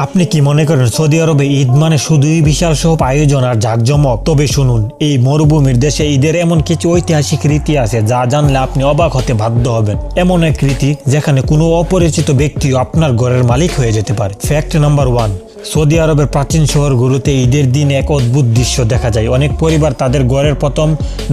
আপনি কি মনে করেন সৌদি আরবে ঈদ মানে শুধুই বিশাল সব আয়োজন আর জাঁকজমক? তবে শুনুন, এই মরুভূমির দেশে ঈদের এমন কিছু ঐতিহাসিক রীতি আছে যা জানলে আপনি অবাক হতে বাধ্য হবেন। এমন এক রীতি যেখানে কোনো অপরিচিত ব্যক্তিও আপনার ঘরের মালিক হয়ে যেতে পারে। ফ্যাক্ট নাম্বার 1, সৌদি আরবের প্রাচীন শহরগুলোতে ঈদের দিন এক অদ্ভুত দৃশ্য দেখা যায়। অনেক পরিবার তাদের ঘরের প্রথম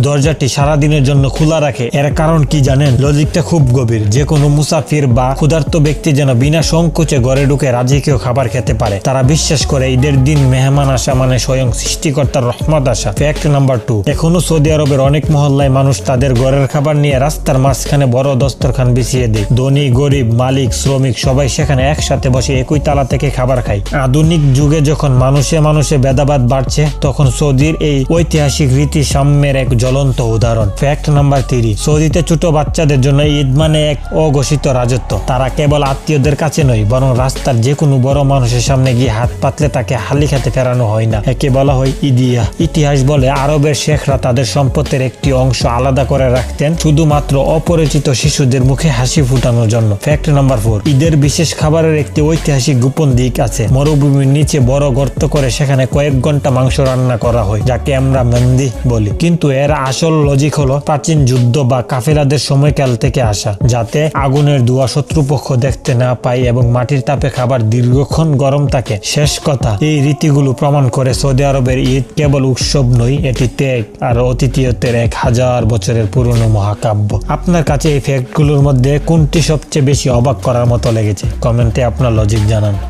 দরজাটি সারাদিনের জন্য খোলা রাখে। এর কারণ কি জানেন? লজিকটা খুব গভীর। যে কোনো মুসাফির বা ক্ষুধার্ত ব্যক্তি যেন বিনা সংকোচে ঘরে ঢুকে রাজকীয় খাবার খেতে পারে। তারা বিশ্বাস করে ঈদের দিন মেহমান আসা মানে স্বয়ং সৃষ্টিকর্তার রহমত আসা। ফ্যাক্ট নাম্বার 2, এখনো সৌদি আরবের অনেক মহল্লায় মানুষ তাদের ঘরের খাবার নিয়ে রাস্তার মাঝখানে বড় দস্তরখান বিছিয়ে দেয়। ধনী গরিব, মালিক শ্রমিক সবাই সেখানে একসাথে বসে একই তালা থেকে খাবার খায়। আধুনিক যুগে যখন মানুষে মানুষে ভেদাভেদ বাড়ছে, তখন সৌদির এই ঐতিহাসিক রীতি সাম্যের এক জ্বলন্ত উদাহরণ। ফ্যাক্ট নাম্বার 3, সৌদিতে ছোট বাচ্চাদের জন্য ঈদ মানে এক অঘোষিত রাজত্ব। তারা কেবল আত্মীয়দের কাছে নয়, বরং রাস্তার যে কোনো বড় মানুষের সামনে গিয়ে হাত পাতলে তাকে হালি খাতে ফেরানো হয় না। একে বলা হয় ইদিয়া। ইতিহাস বলে আরবের শেখরা তাদের সম্পদের একটি অংশ আলাদা করে রাখতেন শুধুমাত্র অপরিচিত শিশুদের মুখে হাসি ফুটানোর জন্য। ফ্যাক্ট নাম্বার 4, ঈদের বিশেষ খাবারের একটি ঐতিহাসিক গোপন দিক আছে। মরুভূমির নিচে বড় গর্ত করে সেখানে কয়েক ঘন্টা মাংস রান্না করা হয়, যাকে আমরা মেন্দি বলি। কিন্তু এর আসল লজিক হলো প্রাচীন যুদ্ধ বা কাফেলাদের সময়কাল থেকে আসা, যাতে আগুনের ধোঁয়া শত্রুপক্ষ দেখতে না পায় এবং মাটির তাপে খাবার দীর্ঘক্ষণ গরম থাকে। শেষ কথা, এই রীতিগুলো প্রমাণ করে সৌদি আরবের ঈদ কেবল উৎসব নয়, এটি ত্যাগ আর অতিথিয়তের 1000 বছরের পুরনো মহাকাব্য। আপনার কাছে এই ফ্যাক্টগুলোর মধ্যে কোনটি সবচেয়ে বেশি অবাক করার মতো লেগেছে? কমেন্টে আপনার লজিক জানান।